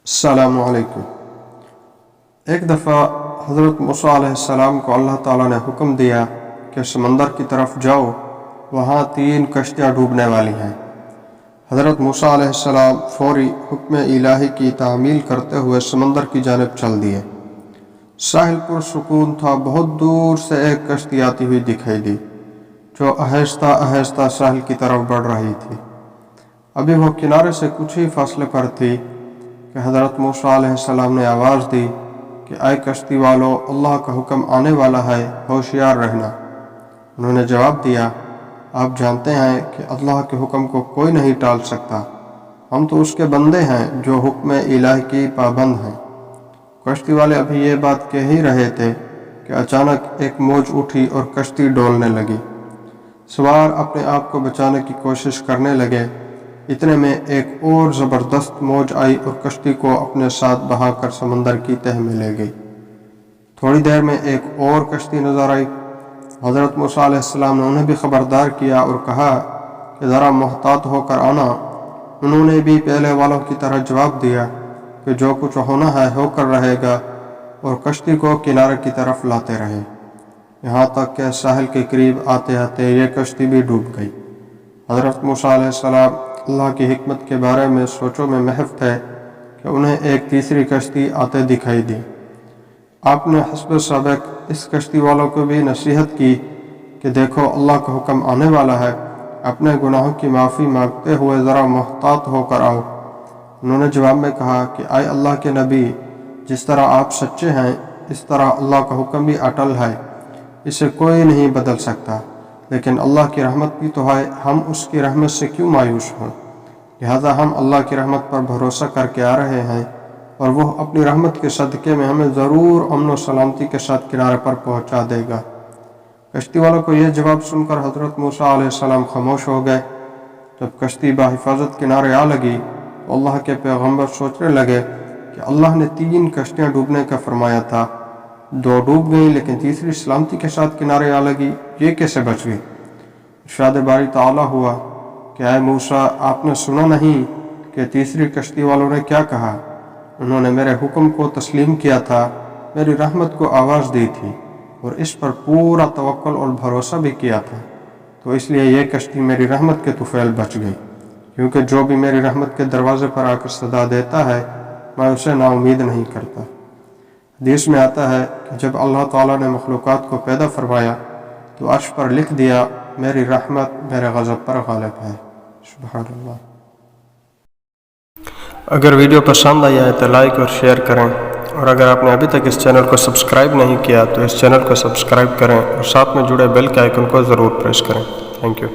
अस्सलामु अलैकुम। एक दफ़ा हज़रत मूसा अलैहिस्सलाम को अल्लाह ताला ने हुक्म दिया कि समंदर की तरफ जाओ, वहाँ 3 कश्तियाँ डूबने वाली हैं। हज़रत मूसा अलैहिस्सलाम फौरी हुक्म इलाही की तामील करते हुए समंदर की जानिब चल दिए। साहिल पुरसुकून था। बहुत दूर से एक कश्ती आती हुई दिखाई दी जो आहिस्ता आहिस्ता साहिल की तरफ बढ़ रही थी। अभी वो किनारे से कुछ ही फासले पर थी कि हज़रत मूसा अलैहिस्सलाम ने आवाज़ दी कि आए कश्ती वालों, अल्लाह का हुक्म आने वाला है, होशियार रहना। उन्होंने जवाब दिया, आप जानते हैं कि अल्लाह के हुक्म को कोई नहीं टाल सकता। हम तो उसके बंदे हैं जो हुक्म इलाही की पाबंद हैं। कश्ती वाले अभी ये बात कह ही रहे थे कि अचानक एक मौज उठी और कश्ती डोलने लगी। सवार अपने आप को बचाने की कोशिश करने लगे। इतने में एक और ज़बरदस्त मौज आई और कश्ती को अपने साथ बहाकर समंदर की तह में ले गई। थोड़ी देर में एक और कश्ती नजर आई। हज़रत मूसा अलैहिस्सलाम ने उन्हें भी खबरदार किया और कहा कि ज़रा मोहतात होकर आना। उन्होंने भी पहले वालों की तरह जवाब दिया कि जो कुछ होना है होकर रहेगा, और कश्ती को किनारे की तरफ लाते रहे। यहाँ तक कि साहिल के करीब आते आते ये कश्ती भी डूब गई। हज़रत मूसा अलैहिस्सलाम अल्लाह की हिकमत के बारे में सोचों में महव थे कि उन्हें एक तीसरी कश्ती आते दिखाई दी। आपने हस्ब सबक इस कश्ती वालों को भी नसीहत की कि देखो, अल्लाह का हुक्म आने वाला है, अपने गुनाहों की माफ़ी मांगते हुए ज़रा मोहतात होकर आओ। उन्होंने जवाब में कहा कि आए अल्लाह के नबी, जिस तरह आप सच्चे हैं इस तरह अल्लाह का हुक्म भी अटल है, इसे कोई नहीं बदल सकता। लेकिन अल्लाह की रहमत भी तो है, हम उसकी रहमत से क्यों मायूस हों। लिहाजा हम अल्लाह की रहमत पर भरोसा करके आ रहे हैं और वह अपनी रहमत के सदक़े में हमें ज़रूर अमन व सलामती के साथ किनारे पर पहुंचा देगा। कश्ती वालों को यह जवाब सुनकर हज़रत मूसा अलैहिस्सलाम खामोश हो गए। जब कश्ती बाहिफाजत किनारे आ लगी तो अल्लाह के पैगम्बर सोचने लगे कि अल्लाह ने 3 कश्तियाँ डूबने का फरमाया था, 2 डूब गई लेकिन तीसरी सलामती के साथ किनारे आ लगी, ये कैसे बच गई। इरशाद बारी ताला हुआ कि आए मूसा, आपने सुना नहीं कि तीसरी कश्ती वालों ने क्या कहा। उन्होंने मेरे हुक्म को तस्लीम किया था, मेरी रहमत को आवाज़ दी थी और इस पर पूरा तवक्कुल और भरोसा भी किया था, तो इसलिए यह कश्ती मेरी रहमत के तुफैल बच गई। क्योंकि जो भी मेरी रहमत के दरवाजे पर आकर सदा देता है, मैं उसे नाउमीद नहीं करता। हदीस में आता है कि जब अल्लाह ताला ने मखलूक़ात को पैदा फरमाया तो अर्श पर लिख दिया, मेरी रहमत मेरे गज़ब पर गालिब है। सुभान अल्लाह। अगर वीडियो पसंद आई है तो लाइक और शेयर करें, और अगर आपने अभी तक इस चैनल को सब्सक्राइब नहीं किया तो इस चैनल को सब्सक्राइब करें और साथ में जुड़े बेल के आइकन को ज़रूर प्रेस करें। Thank you.